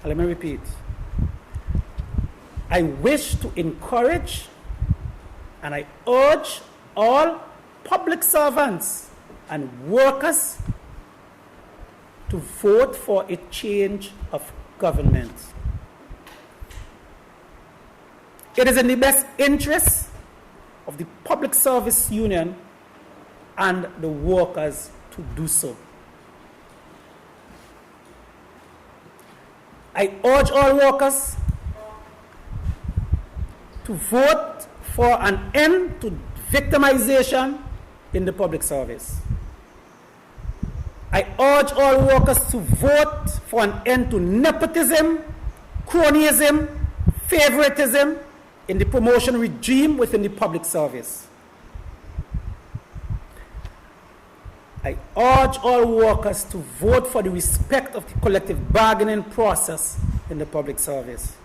Let me repeat. I wish to encourage and I urge all public servants and workers to vote for a change of government. It is in the best interest of the Public Service Union and the workers to do so. I urge all workers to vote for an end to victimization in the public service. I urge all workers to vote for an end to nepotism, cronyism, favoritism in the promotion regime within the public service. I urge all workers to vote for the respect of the collective bargaining process in the public service.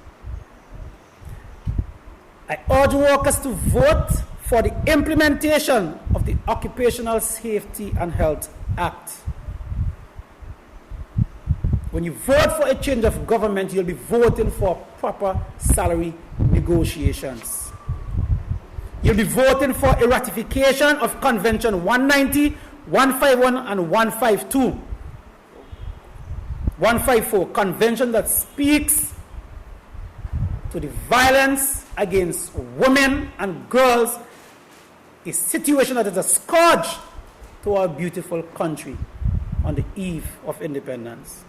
I urge workers to vote for the implementation of the Occupational Safety and Health Act. When you vote for a change of government, you'll be voting for proper salary negotiations. You'll be voting for a ratification of Convention 190, 151, and 152. 154, convention that speaks to the violence against women and girls, a situation that is a scourge to our beautiful country on the eve of independence.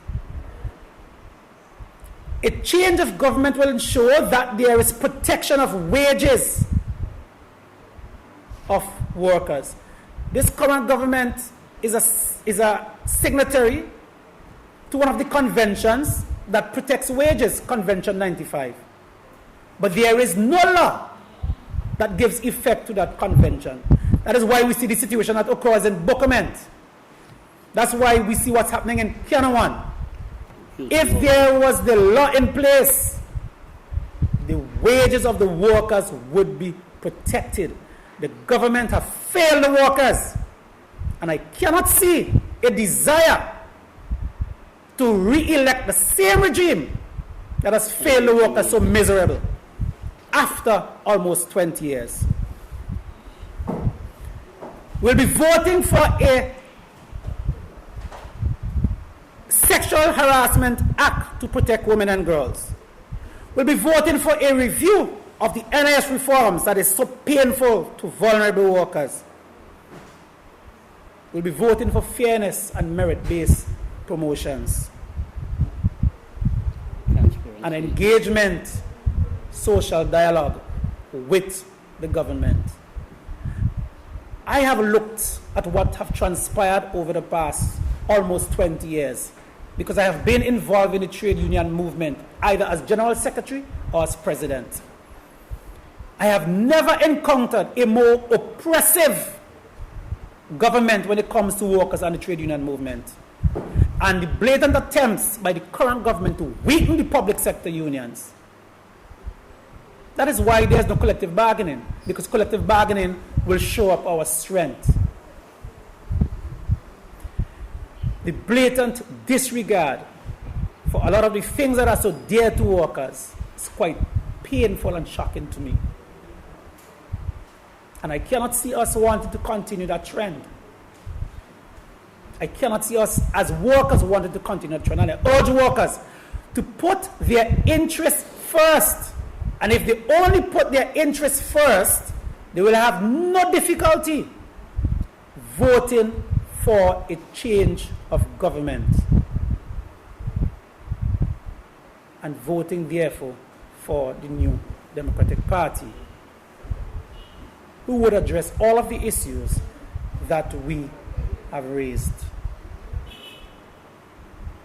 A change of government will ensure that there is protection of wages of workers. This current government is a signatory to one of the conventions that protects wages, Convention 95. But there is no law that gives effect to that convention. That is why we see the situation that occurs in Bokoment. That's why we see what's happening in Kianawan. If there was the law in place, the wages of the workers would be protected. The government have failed the workers. And I cannot see a desire to re-elect the same regime that has failed the workers so miserable after almost 20 years. We'll be voting for a Sexual Harassment Act to protect women and girls. We'll be voting for a review of the NIS reforms that is so painful to vulnerable workers. We'll be voting for fairness and merit-based promotions. And engagement, social dialogue with the government. I have looked at what have transpired over the past almost 20 years because I have been involved in the trade union movement, either as General Secretary or as President. I have never encountered a more oppressive government when it comes to workers and the trade union movement. And the blatant attempts by the current government to weaken the public sector unions. That is why there's no collective bargaining, because collective bargaining will show up our strength. The blatant disregard for a lot of the things that are so dear to workers is quite painful and shocking to me. And I cannot see us wanting to continue that trend. I cannot see us as workers wanting to continue that trend. And I urge workers to put their interests first. And if they only put their interests first, they will have no difficulty voting for a change of government. And voting, therefore, for the new Democratic Party, who would address all of the issues that we have raised.